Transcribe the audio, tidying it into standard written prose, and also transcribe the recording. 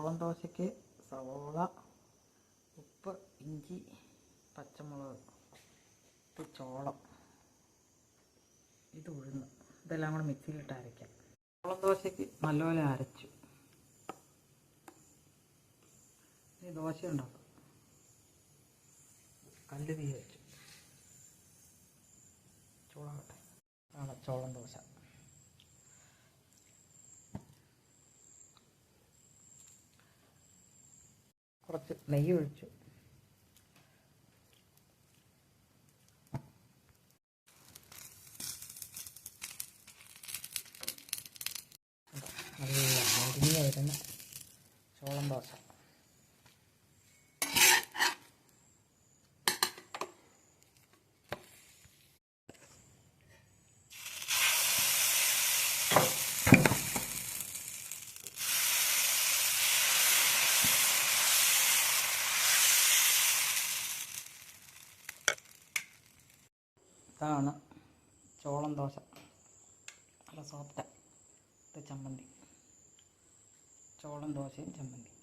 ചോളം ദോശയ്ക്ക് സവോള, ഉപ്പ്, ഇഞ്ചി, പച്ചമുളക്, ഇത് ചോളം, ഇത് ഉഴുന്ന്, ഇതെല്ലാം കൂടെ മിക്സിയിലിട്ട് അരയ്ക്കാം. ചോളം ദോശയ്ക്ക് നല്ലപോലെ അരച്ചു. ഇനി ദോശ ഉണ്ടാക്കും. കല്ല് തീ വെച്ചു. ചൂടാകട്ടെ. ആണ് ചോളം ദോശ. കുറച്ച് നെയ്യ് ഒഴിച്ചു. നല്ല മൊരിഞ്ഞ് വരുന്ന ചോളം ദോശ. ഇതാണ് ചോളം ദോശ. നല്ല സോഫ്റ്റ്. ഇത് ചമ്മന്തി. ചോളം ദോശയും ചമ്മന്തി.